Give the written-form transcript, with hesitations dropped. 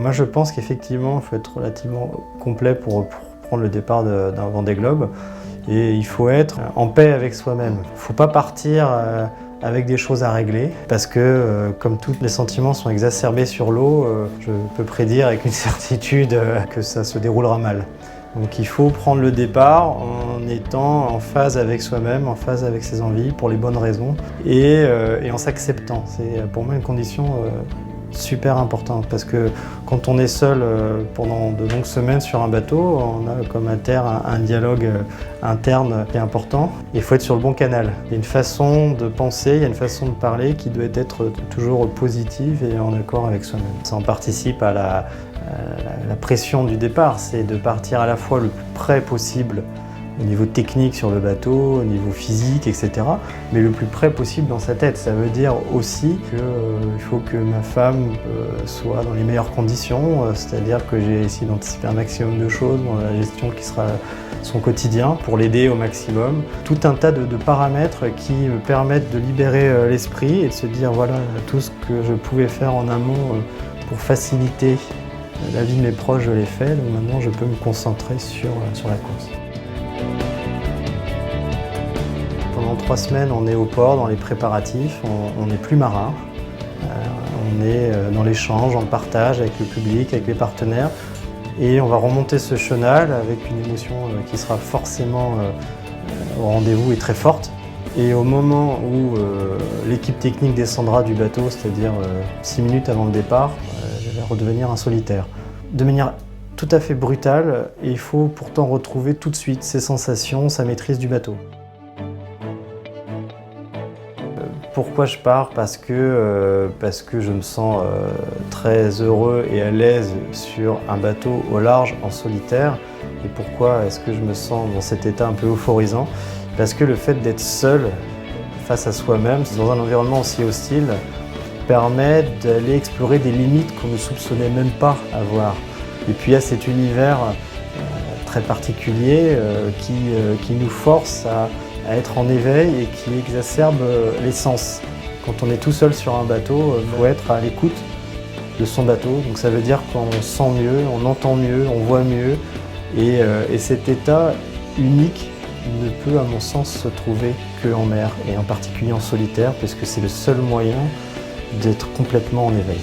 Moi je pense qu'effectivement il faut être relativement complet pour prendre le départ d'un Vendée Globe et il faut être en paix avec soi-même. Il ne faut pas partir avec des choses à régler parce que comme tous les sentiments sont exacerbés sur l'eau, je peux prédire avec une certitude que ça se déroulera mal. Donc il faut prendre le départ en étant en phase avec soi-même, en phase avec ses envies, pour les bonnes raisons, et en s'acceptant. C'est pour moi une condition super importante, parce que quand on est seul pendant de longues semaines sur un bateau, on a comme un dialogue interne qui est important. Il faut être sur le bon canal. Il y a une façon de penser, il y a une façon de parler qui doit être toujours positive et en accord avec soi-même. Ça en participe à la pression du départ, c'est de partir à la fois le plus près possible au niveau technique sur le bateau, au niveau physique, etc. Mais le plus près possible dans sa tête. Ça veut dire aussi qu'il faut que ma femme soit dans les meilleures conditions, c'est-à-dire que j'ai essayé d'anticiper un maximum de choses dans la gestion qui sera son quotidien pour l'aider au maximum. Tout un tas de paramètres qui me permettent de libérer l'esprit et de se dire voilà tout ce que je pouvais faire en amont pour faciliter la vie de mes proches, je l'ai fait, donc maintenant je peux me concentrer sur la course. Pendant 3 semaines, on est au port, dans les préparatifs, on n'est plus marin. On est dans l'échange, dans le partage avec le public, avec les partenaires. Et on va remonter ce chenal avec une émotion qui sera forcément au rendez-vous et très forte. Et au moment où l'équipe technique descendra du bateau, c'est-à-dire 6 minutes avant le départ, je vais redevenir un solitaire. De manière tout à fait brutale, et il faut pourtant retrouver tout de suite ses sensations, sa maîtrise du bateau. Pourquoi je pars? Parce que je me sens très heureux et à l'aise sur un bateau au large en solitaire. Et pourquoi est-ce que je me sens dans cet état un peu euphorisant? Parce que le fait d'être seul face à soi-même, dans un environnement aussi hostile, permet d'aller explorer des limites qu'on ne soupçonnait même pas avoir. Et puis il y a cet univers très particulier qui nous force à être en éveil et qui exacerbe les sens. Quand on est tout seul sur un bateau, il faut être à l'écoute de son bateau. Donc ça veut dire qu'on sent mieux, on entend mieux, on voit mieux. Et cet état unique ne peut, à mon sens, se trouver qu'en mer, et en particulier en solitaire, puisque c'est le seul moyen d'être complètement en éveil.